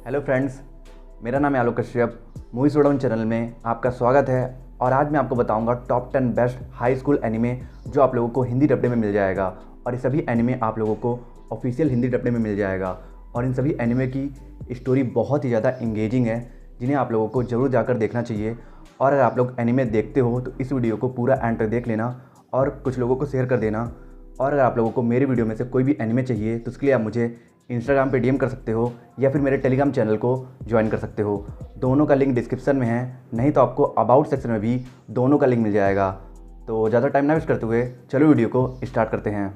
Hello friends, मेरा नाम है आलोक कश्यप। मूवी शोडाउन चैनल में आपका स्वागत है। और आज मैं आपको बताऊंगा top 10 best high school anime जो आप लोगों को हिंदी डबडे में मिल जाएगा। और ये सभी एनिमे आप लोगों को ऑफिशियल हिंदी डबडे में मिल जाएगा। और इन सभी एनिमे की स्टोरी बहुत ही ज़्यादा इंगेजिंग है, जिन्हें आप लोगों को ज़रूर जाकर देखना चाहिए। और अगर आप लोग एनिमे देखते हो तो इस वीडियो को पूरा एंड तक देख लेना और कुछ लोगों को शेयर कर देना। और अगर आप लोगों को मेरे वीडियो में से कोई भी एनिमे चाहिए तो उसके लिए आप मुझे इंस्टाग्राम पे डीएम कर सकते हो या फिर मेरे टेलीग्राम चैनल को ज्वाइन कर सकते हो। दोनों का लिंक डिस्क्रिप्शन में है, नहीं तो आपको अबाउट सेक्शन में भी दोनों का लिंक मिल जाएगा। तो ज़्यादा टाइम ना वेस्ट करते हुए चलो वीडियो को स्टार्ट करते हैं।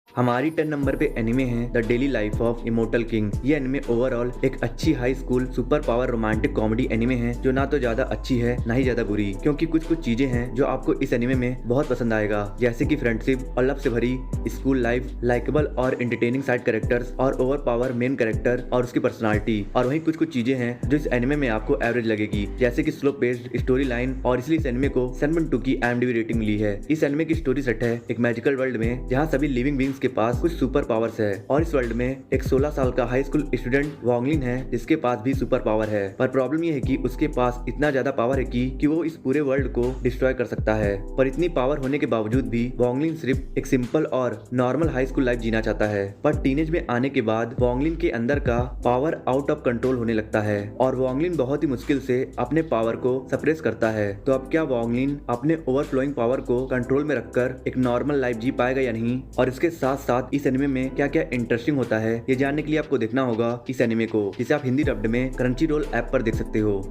हमारी 10 नंबर पे एनिमे है the daily life of immortal king. ये एनिमे ओवरऑल एक अच्छी high school super power romantic comedy anime है, जो ना तो ज्यादा अच्छी है ना ही ज्यादा बुरी, क्योंकि कुछ कुछ चीजें हैं जो आपको इस एनिमे में बहुत पसंद आएगा, जैसे कि फ्रेंडशिप और लव से भरी स्कूल लाइफ, लाइकेबल और एंटरटेनिंग साइड कैरेक्टर्स और ओवर पावर मेन कैरेक्टर और उसकी पर्सनालिटी। और वहीं कुछ कुछ चीजें हैं जो इस एनिमे में आपको एवरेज लगेगी, जैसे कि स्लो पेस्ड स्टोरी लाइन। और इसलिए इस एनिमे को 7.2 की IMDb रेटिंग मिली है। इस एनिमे की स्टोरी सेट है एक मैजिकल वर्ल्ड में, जहाँ सभी लिविंग बींग्स के पास कुछ सुपर पावर्स है। और इस वर्ल्ड में एक 16 साल का हाई स्कूल स्टूडेंट वॉन्गलिन है, जिसके पास भी सुपर पावर है। पर प्रॉब्लम ये है कि उसके पास इतना ज्यादा पावर है कि वो इस पूरे वर्ल्ड को डिस्ट्रॉय कर सकता है। पर इतनी पावर होने के बावजूद भी वॉन्गलिन सिर्फ एक सिंपल और नॉर्मल हाई स्कूल लाइफ जीना चाहता है। पर टीनेज में आने के बाद वॉन्गलिन के अंदर का पावर आउट ऑफ कंट्रोल होने लगता है और वॉन्गलिन बहुत ही मुश्किल से अपने पावर को सप्रेस करता है। तो अब क्या वॉन्गलिन अपने ओवरफ्लोइंग पावर को कंट्रोल में रखकर एक नॉर्मल लाइफ जी पाएगा या नहीं? और इसके साथ साथ इस एनिमे में क्या क्या इंटरेस्टिंग होता है, ये जानने के लिए आपको देखना होगा इस एनिमे को, जिसे आप हिंदी डब्ड में क्रंचीरोल ऐप पर देख सकते हो।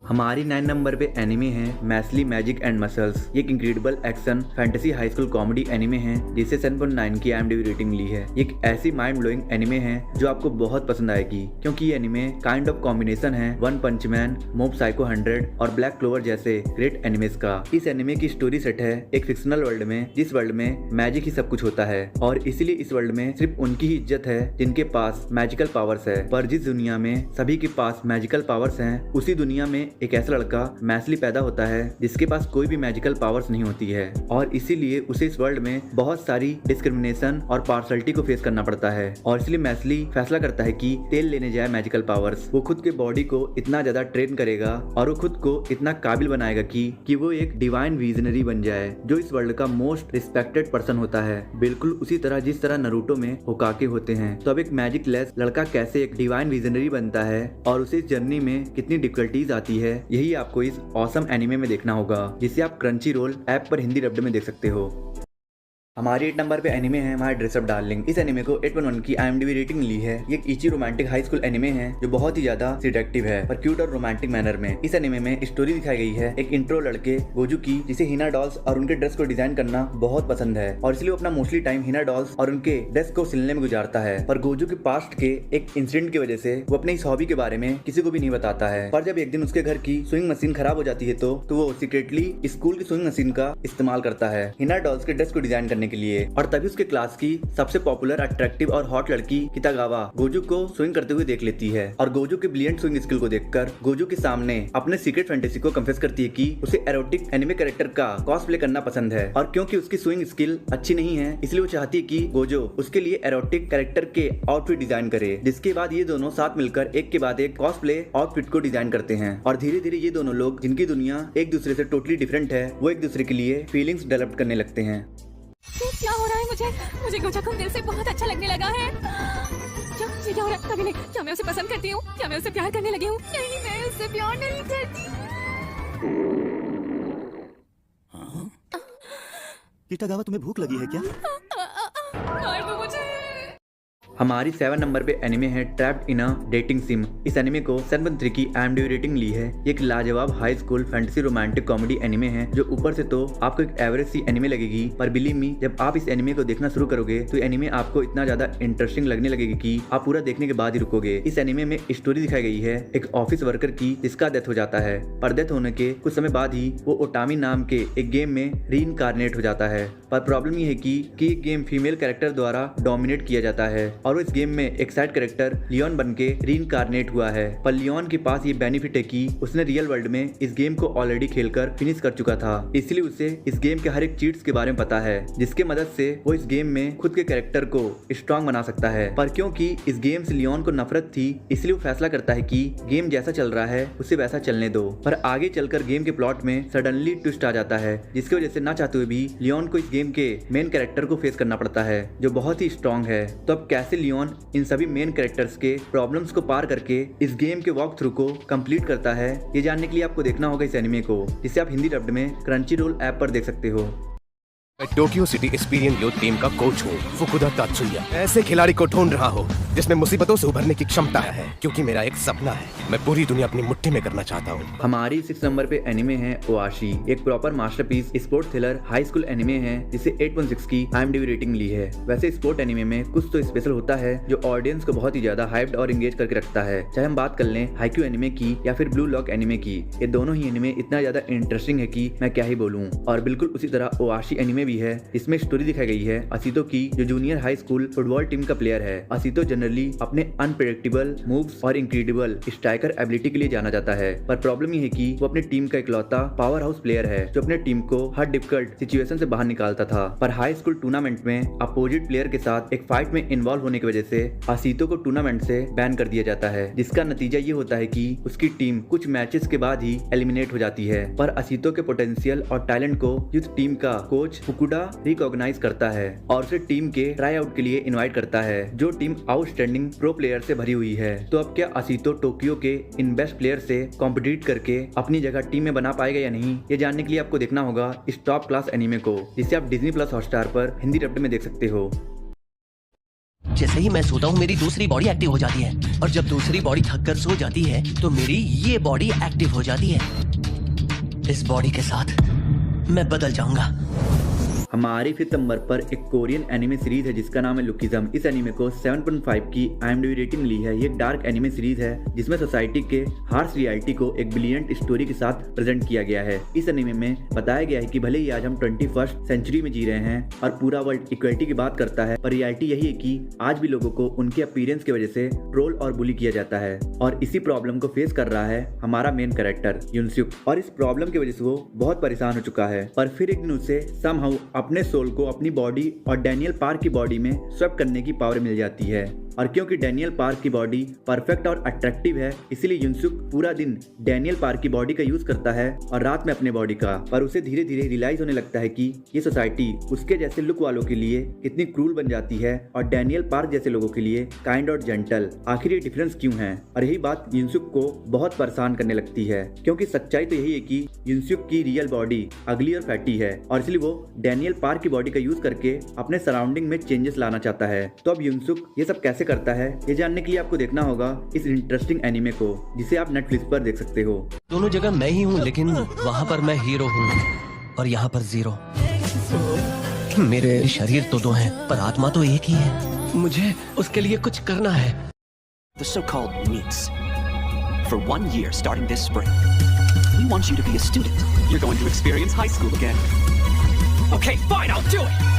हमारी 9 नंबर पे एनिमे है मैस्ली मैजिक एंड मसल्स। ये एक incredible action fantasy high school comedy anime है, जिसे 7.9 की IMDb रेटिंग मिली है। ये एक ऐसी माइंड ब्लोइंग एनिमे है जो आपको बहुत पसंद आएगी, क्योंकि ये एनिमे काइंड ऑफ कॉम्बिनेशन है वन पंच मैन, मोब साइको 100 और ब्लैक क्लोवर जैसे ग्रेट एनिमेस का। इस एनिमे की स्टोरी सेट है एक फिक्शनल वर्ल्ड में, जिस वर्ल्ड में मैजिक ही सब कुछ होता है। और इसीलिए इस वर्ल्ड में सिर्फ उनकी ही इज्जत है जिनके पास मैजिकल पावर्स है। पर जिस दुनिया में सभी के पास मैजिकल पावर्स हैं, उसी दुनिया में एक ऐसा लड़का मैस्ली पैदा होता है जिसके पास कोई भी मैजिकल पावर्स नहीं होती है। और इसीलिए उसे इस वर्ल्ड में बहुत सारी डिस्क्रिमिनेशन और पार्शलिटी को फेस करना पड़ता है। और इसलिए मैस्ली फैसला करता है कि तेल लेने जाए मैजिकल पावर्स। वो खुद के बॉडी को इतना ज्यादा ट्रेन करेगा और वो खुद को इतना काबिल बनाएगा कि वो एक डिवाइन विजनरी बन जाए, जो इस वर्ल्ड का मोस्ट रिस्पेक्टेड पर्सन होता है, बिल्कुल उसी तरह जिस तरह नरूटो में होकाके होते हैं। तो अब एक मैजिक लेस लड़का कैसे एक डिवाइन विजनरी बनता है और उसे इस जर्नी में कितनी डिफिकल्टीज आती है, यही आपको इस ऑसम एनिमे में देखना होगा, जिसे आप क्रंचीरोल ऐप पर हिंदी डब्ड में देख सकते हो। हमारी 8 नंबर पे एनिमे है माय ड्रेस अप डार्लिंग। इस एनिमे को 8.1 की IMDb रेटिंग मिली है। ये एक इची रोमांटिक हाई स्कूल एनिमे है जो बहुत ही ज्यादा सिडेक्टिव है, पर क्यूट और रोमांटिक मैनर में। इस एनिमे में स्टोरी दिखाई गई है एक इंट्रो लड़के गोजू की, जिसे हिना डॉल्स और उनके ड्रेस को डिजाइन करना बहुत पसंद है, और इसलिए वो अपना मोस्टली टाइम हिना डॉल्स और उनके ड्रेस को सिलने में गुजारता है। पर गोजू के पास्ट के एक इंसिडेंट की वजह से वो अपने इस हॉबी के बारे में किसी को भी नहीं बताता है। पर जब एक दिन उसके घर की स्विंग मशीन खराब हो जाती है तो वो सीक्रेटली स्कूल की स्विंग मशीन का इस्तेमाल करता है हिना डॉल्स के ड्रेस को डिजाइन करने के लिए। और तभी उसके क्लास की सबसे पॉपुलर, अट्रैक्टिव और हॉट लड़की कितागावा गोजू को स्विंग करते हुए देख लेती है। और गोजू के ब्रिलियंट स्विंग स्किल को देखकर गोजू के सामने अपने सीक्रेट फैंटेसी को कन्फेस करती है कि उसे एरोटिक एनिमे कैरेक्टर का कॉस्प्ले करना पसंद है। और क्योंकि उसकी स्विंग स्किल अच्छी नहीं है, इसलिए वो चाहती है कि गोजो उसके लिए एरोटिक कैरेक्टर के आउटफिट डिजाइन करे। जिसके बाद ये दोनों साथ मिलकर एक के बाद एक कॉस्प्ले आउटफिट को डिजाइन करते हैं। और धीरे धीरे ये दोनों लोग, जिनकी दुनिया एक दूसरे से टोटली डिफरेंट है, वो एक दूसरे के लिए फीलिंग्स डेवलप करने लगते हैं। क्या हो रहा है? मुझे गोजा को दिल से बहुत अच्छा लगने लगा है। क्या हो रहा है? कभी नहीं। क्या मैं उसे पसंद करती हूँ? क्या मैं उसे प्यार करने लगी हूँ? नहीं, मैं उससे प्यार नहीं करती। हाँ? कितागावा, तुम्हें भूख लगी है क्या? मार दो मुझे। हमारी 7 नंबर पे एनिमे है trapped in a dating SIM. इस एनिमे को 7.3 की IMDb रेटिंग ली है। ये एक लाजवाब high school fantasy romantic comedy anime है, जो ऊपर से तो आपको एक एवरेज सी एनिमे लगेगी, पर बिलीव मी, जब आप इस एनिमे को देखना शुरू करोगे तो एनिमे आपको इतना ज्यादा इंटरेस्टिंग लगने लगेगी कि आप पूरा देखने के बाद ही रुकोगे। इस एनिमे में स्टोरी दिखाई गई है एक ऑफिस वर्कर की, जिसका डेथ हो जाता है। पर डेथ होने के कुछ समय बाद ही वो ओटामी नाम के एक गेम में रीइंकार्नेट हो जाता है। पर प्रॉब्लम ये है कि ये गेम फीमेल कैरेक्टर द्वारा डोमिनेट किया जाता है और और वो इस गेम में एक साइड कैरेक्टर लियोन बन के रीइंकार्नेट हुआ है। पर लियोन के पास ये बेनिफिट है कि उसने रियल वर्ल्ड में इस गेम को ऑलरेडी खेलकर फिनिश कर चुका था, इसलिए उसे इस गेम के हर एक चीट्स के बारे में पता है, जिसके मदद से वो इस गेम में खुद के कैरेक्टर को स्ट्रॉन्ग बना सकता है। पर क्योंकि इस गेम से लियोन को नफरत थी, इसलिए वो फैसला करता है कि गेम जैसा चल रहा है उसे वैसा चलने दो। पर आगे चलकर गेम के प्लॉट में सडनली ट्विस्ट आ जाता है, जिसकी वजह से ना चाहते हुए भी लियोन को इस गेम के मेन कैरेक्टर को फेस करना पड़ता है, जो बहुत ही स्ट्रॉन्ग है। तो अब कैसे लियोन इन सभी मेन कैरेक्टर्स के प्रॉब्लम्स को पार करके इस गेम के वॉक थ्रू को कंप्लीट करता है, ये जानने के लिए आपको देखना होगा इस एनिमे को, जिसे आप हिंदी डब्ड में क्रंचीरोल ऐप पर देख सकते हो। मैं Tokyo city experience youth team का कोच हूँ, फुकुदा तात्सुया। ऐसे खिलाड़ी को ढूंढ रहा हूँ जिसमें मुसीबतों से उभरने की क्षमता है, क्योंकि मेरा एक सपना है, मैं पूरी दुनिया अपनी मुट्ठी में करना चाहता हूँ। हमारी 6 नंबर पे एनिमे है ओआशी, एक proper masterpiece sport thriller high school anime है, जिसे 8.6 की IMDb रेटिंग ली है। वैसे स्पोर्ट एनिमे में कुछ तो स्पेशल होता है जो ऑडियंस को बहुत ही ज्यादा हाइप्ड और एंगेज करके रखता है। चाहे हम बात कर लें हाइक्यू एनिमे की या फिर ब्लू लॉक एनिमे की, ये दोनों ही एनिमे इतना ज्यादा इंटरेस्टिंग है कि मैं क्या ही बोलूँ। और बिल्कुल उसी तरह ओआशी एनिमे भी है, इसमें स्टोरी दिखाई गई है असीतो की, जो junior high school football team का प्लेयर है। असीतो जनरली अपने अनप्रेडिक्टेबल मूव्स और इनक्रेडिबल स्ट्राइकर एबिलिटी के लिए जाना जाता है, पर प्रॉब्लम ये है कि वो अपनी टीम का इकलौता पावर हाउस प्लेयर है जो अपने टीम को हर डिफिकल्ट सिचुएशन से बाहर निकालता था। पर हाई स्कूल टूर्नामेंट में अपोजिट प्लेयर के साथ एक फाइट में इन्वॉल्व होने की वजह से असीतो को टूर्नामेंट से बैन कर दिया जाता है, जिसका नतीजा ये होता है कि उसकी टीम कुछ मैचेस के बाद ही एलिमिनेट हो जाती है। पर असीतो के पोटेंशियल और टैलेंट को यूथ टीम का कोच फुकुदा रिकॉग्नाइज करता है और उसे टीम के ट्राई आउट के लिए इनवाइट करता है, जो टीम आउटस्टैंडिंग प्रो प्लेयर से भरी हुई है। तो अब क्या असीतो टोक्यो के इन बेस्ट प्लेयर से कॉम्पिटिट करके अपनी जगह टीम में बना पाएगा या नहीं, ये जानने के लिए आपको देखना होगा इस टॉप क्लास एनीमे को, जिसे आप डिज्नी प्लस हॉटस्टार पर हिंदी डब्ड में देख सकते हो। जैसे ही मैं सोता हूँ मेरी दूसरी बॉडी एक्टिव हो जाती है, और जब दूसरी बॉडी थककर सो जाती है तो मेरी ये बॉडी एक्टिव हो जाती है। इस बॉडी के साथ मैं बदल जाऊंगा। हमारी 5th नंबर पर एक कोरियन एनिमे सीरीज है जिसका नाम है लुकिज्म। इस एनिमे को 7.5 की IMDb रेटिंग ली है। ये एक डार्क एनिमे सीरीज है जिसमें सोसाइटी के हार्श रियलिटी को एक ब्रिलियंट स्टोरी के साथ प्रेजेंट किया गया है। इस एनिमे में बताया गया है कि भले ही आज हम 21st सेंचुरी में जी रहे हैं और पूरा वर्ल्ड इक्वलिटी की बात करता है, पर रियलिटी यही है कि आज भी लोगों को उनके अपीयरेंस की वजह से ट्रोल और बुली किया जाता है। और इसी प्रॉब्लम को फेस कर रहा है हमारा मेन कैरेक्टर युनसुक, और इस प्रॉब्लम की वजह से वो बहुत परेशान हो चुका है। पर फिर एक दिन उसे समहाउ अपने सोल को अपनी बॉडी और डैनियल पार्क की बॉडी में स्वैप करने की पावर मिल जाती है। और क्योंकि डैनियल पार्क की बॉडी परफेक्ट और अट्रैक्टिव है, इसीलिए युनसुक पूरा दिन डैनियल पार्क की बॉडी का यूज करता है और रात में अपने बॉडी का। पर उसे धीरे धीरे रियलाइज होने लगता है कि ये सोसाइटी उसके जैसे लुक वालों के लिए कितनी क्रूल बन जाती है और डैनियल पार्क जैसे लोगों के लिए काइंड और जेंटल। आखिर ये डिफरेंस क्यों है? और यही बात युनसुक को बहुत परेशान करने लगती है, क्योंकि सच्चाई तो यही है कि युनसुक की रियल बॉडी अगली और फैटी है, और इसलिए वो डैनियल पार्क की बॉडी का यूज करके अपने सराउंडिंग में चेंजेस लाना चाहता है। तो अब युनसुक ये सब कैसे करता है, ये जानने के लिए आपको देखना होगा इस इंटरेस्टिंग एनीमे को, जिसे आप नेटफ्लिक्स पर देख सकते हो। दोनों जगह मैं ही हूँ, लेकिन वहाँ पर मैं हीरो हूँ और यहाँ पर जीरो। मेरे शरीर तो दो हैं, पर आत्मा तो एक ही है। मुझे उसके लिए कुछ करना है। The so-called NEETs. For 1 year starting this spring, we want you to be a student. You're going to experience high school again. Okay, fine, I'll do it.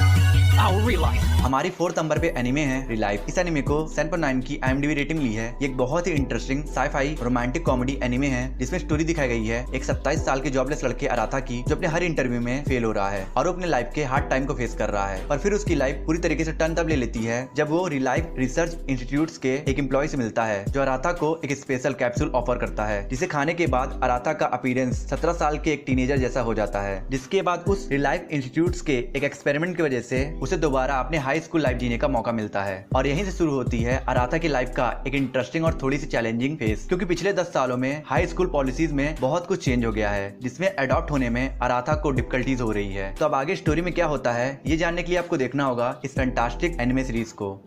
I'll relive. हमारी 4th नंबर पे anime है relive. इस anime को 7.9 की IMDb rating ली है। ये एक बहुत ही interesting sci fi romantic comedy anime है, जिसमें स्टोरी दिखाई गई है एक 27 साल के जॉबलेस लड़के अराथा की, जो अपने हर इंटरव्यू में फेल हो रहा है और वो अपने लाइफ के हार्ड टाइम को फेस कर रहा है। पर फिर उसकी लाइफ पूरी तरीके से टर्न तब ले लेती है जब वो रिलाइव रिसर्च इंस्टीट्यूट के एक एम्प्लॉय से मिलता है, जो अराथा को एक स्पेशल कैप्सूल ऑफर करता है, जिसे खाने के बाद अराथा का अपीयरेंस 17 साल के एक टीनेजर जैसा हो जाता है। जिसके बाद उस रिलाइव इंस्टीट्यूट के एक एक्सपेरिमेंट की वजह से उसे दोबारा अपने हाई स्कूल लाइफ जीने का मौका मिलता है। और यहीं से शुरू होती है अराथा की लाइफ का एक इंटरेस्टिंग और थोड़ी सी चैलेंजिंग फेज, क्योंकि पिछले 10 सालों में हाई स्कूल पॉलिसीज में बहुत कुछ चेंज हो गया है, जिसमें अडॉप्ट होने में अराथा को डिफिकल्टीज हो रही है। तो अब आगे स्टोरी में क्या होता है, ये जानने के लिए आपको देखना होगा इस फैंटास्टिक एनिमे सीरीज को।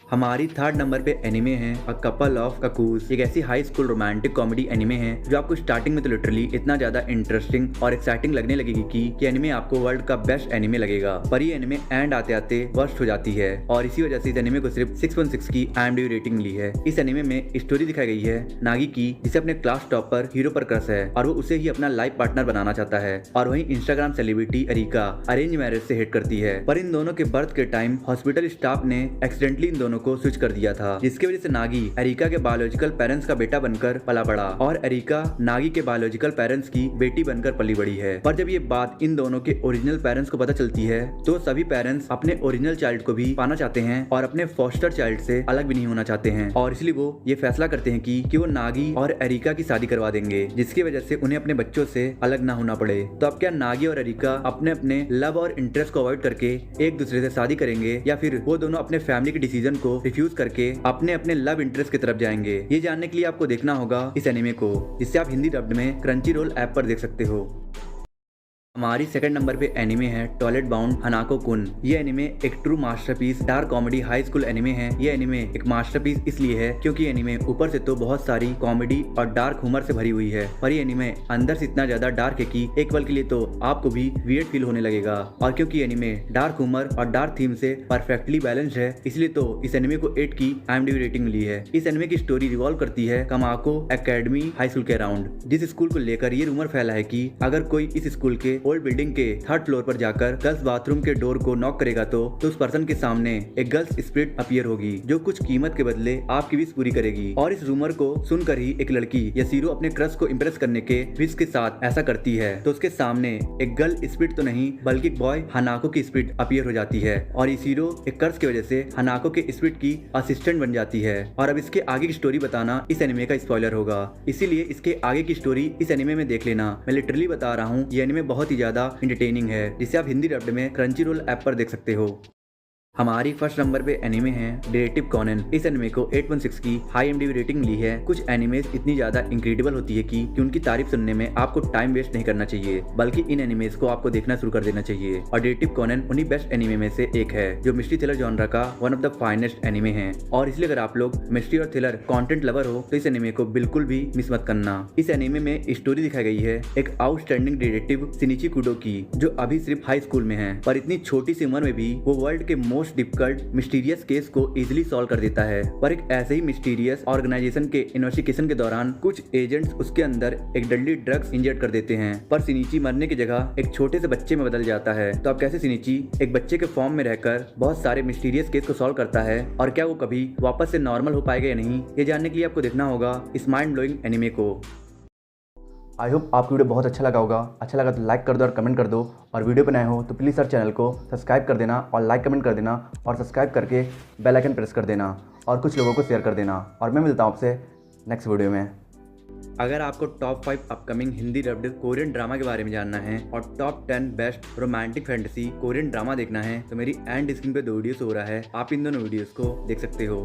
हमारी 3rd नंबर पे एनिमे है अ कपल ऑफ ककूस। एक ऐसी high school romantic comedy anime है जो आपको स्टार्टिंग में तो लिटरली इतना ज्यादा इंटरेस्टिंग और एक्साइटिंग लगने लगेगी कि एनिमे आपको वर्ल्ड का बेस्ट एनिमे लगेगा, पर ये एनिमे एंड आते आते वर्स्ट हो जाती है। और इसी वजह से इस एनिमे को सिर्फ 6.6 की IMDb रेटिंग ली है। इस एनिमे में स्टोरी दिखाई गई है नागी की, जिसे अपने क्लास टॉपर हीरो पर क्रश है और वो उसे ही अपना लाइफ पार्टनर बनाना चाहता है। और वहीं Instagram celebrity areca arrange marriage से हिट करती है, पर इन दोनों के बर्थ के टाइम हॉस्पिटल स्टाफ ने एक्सीडेंटली इन दोनों दोनों को स्विच कर दिया था, जिसकी वजह से नागी एरिका के बायोलॉजिकल पेरेंट्स का बेटा बनकर पला बड़ा और एरिका नागी के बायोलॉजिकल पेरेंट्स की बेटी बनकर पली बड़ी है। पर जब ये बात इन दोनों के ओरिजिनल पेरेंट्स को पता चलती है तो सभी पेरेंट्स अपने ओरिजिनल चाइल्ड को भी पाना चाहते हैं और अपने फॉस्टर चाइल्ड से अलग भी नहीं होना चाहते हैं, और इसलिए वो ये फैसला करते हैं कि वो नागी और एरिका की शादी करवा देंगे, जिसकी वजह से उन्हें अपने बच्चों से अलग ना होना पड़े। तो अब क्या नागी और एरिका अपने अपने लव और इंटरेस्ट को अवॉइड करके एक दूसरे से शादी करेंगे, या फिर वो दोनों अपने फैमिली के डिसीजन को रिफ्यूज करके अपने अपने लव इंटरेस्ट की तरफ जाएंगे? ये जानने के लिए आपको देखना होगा इस एनिमे को, जिसे आप हिंदी डब्ड में क्रंची रोल ऐप पर देख सकते हो। हमारी सेकंड नंबर पे एनिमे है टॉयलेट बाउंड हनाको कुन। ये एनिमे एक true masterpiece dark comedy high school anime है। ये एनिमे एक मास्टरपीस इसलिए है क्योंकि एनिमे ऊपर से तो बहुत सारी कॉमेडी और डार्क ह्यूमर से भरी हुई है, पर ये एनिमे अंदर से इतना ज्यादा डार्क है कि एक पल के लिए तो आपको भी वियर्ड फील होने लगेगा। और क्योंकि एनिमे डार्क ह्यूमर और डार्क थीम से परफेक्टली बैलेंस्ड है, इसलिए तो इस एनिमे को 8 की IMDb रेटिंग मिली है। इस एनिमे की स्टोरी रिवॉल्व करती है कमाको एकेडमी हाई स्कूल के अराउंड, जिस स्कूल को लेकर ये रूमर फैला है कि अगर कोई इस स्कूल के ओल्ड बिल्डिंग के 3rd फ्लोर पर जाकर गर्ल्स बाथरूम के डोर को नॉक करेगा तो उस पर्सन के सामने एक गर्ल्स स्पिरिट अपीयर होगी जो कुछ कीमत के बदले आपकी विश पूरी करेगी। और इस रूमर को सुनकर ही एक लड़की यसीरो अपने क्रश को इम्प्रेस करने के विश के साथ ऐसा करती है तो उसके सामने एक गर्ल स्पिरिट तो नहीं बल्कि एक बॉय हनाको की स्पिरिट अपीयर हो जाती है, और यसीरो एक कर्ज की वजह से हनाको के स्पिरिट की असिस्टेंट बन जाती है। और अब इसके आगे की स्टोरी बताना इस एनिमे का स्पॉइलर होगा, इसीलिए इसके आगे की स्टोरी इस एनिमे में देख लेना। मैं लिटरली बता रहा हूँ, ये एनिमे बहुत ही ज्यादा एंटरटेनिंग है, जिसे आप हिंदी डब्ड में क्रंची रोल ऐप पर देख सकते हो। हमारी फर्स्ट नंबर पे एनिमे है डिटेक्टिव कॉनन। इस एनिमे को 8.6 की हाई IMDb रेटिंग मिली है। कुछ एनिमेज इतनी ज्यादा इंक्रेडिबल होती है कि उनकी तारीफ सुनने में आपको टाइम वेस्ट नहीं करना चाहिए, बल्कि इन एनिमेज को आपको देखना शुरू कर देना चाहिए। और डिटेक्टिव कॉनन उन्हीं बेस्ट एनिमे में से एक है जो मिस्ट्री थ्रिलर जॉनरा का one of the finest anime है। और इसलिए अगर आप लोग मिस्ट्री और थ्रिलर कंटेंट लवर हो तो इस एनिमे को बिल्कुल भी मिस मत करना। इस एनिमे में स्टोरी दिखाई गई है एक आउटस्टैंडिंग डिटेक्टिव शिनिची कुडो की, जो अभी सिर्फ हाई स्कूल में है, पर इतनी छोटी सी उम्र में भी वो वर्ल्ड के मोस्ट डिफिकल्ट मिस्टीरियस केस को इजीली सॉल्व कर देता है। पर एक ऐसे ही मिस्टीरियस ऑर्गेनाइजेशन के इन्वेस्टिगेशन के दौरान कुछ एजेंट्स उसके अंदर एक डल्ली ड्रग्स इंजेक्ट कर देते हैं, पर शिनिची मरने की जगह एक छोटे से बच्चे में बदल जाता है। तो अब कैसे शिनिची एक बच्चे के फॉर्म में रहकर बहुत सारे मिस्टीरियस केस को सॉल्व करता है, और क्या वो कभी वापस से नॉर्मल हो पाएगा या नहीं, ये जानने के लिए आपको देखना होगा इस माइंड ब्लोइंग एनिमे को। आई होप आपको वीडियो बहुत अच्छा लगा होगा। अच्छा लगा तो लाइक कर दो और कमेंट कर दो, और वीडियो बनाए हो तो प्लीज़ सर चैनल को सब्सक्राइब कर देना और लाइक कमेंट कर देना, और सब्सक्राइब करके बेल आइकन प्रेस कर देना और कुछ लोगों को शेयर कर देना। और मैं मिलता हूँ आपसे नेक्स्ट वीडियो में। अगर आपको top 5 upcoming Hindi dubbed Korean drama के बारे में जानना है और top 10 best romantic fantasy Korean drama देखना है तो मेरी एंड स्क्रीन पे 2 वीडियोस हो रहा है, आप इन दोनों वीडियोस को देख सकते हो।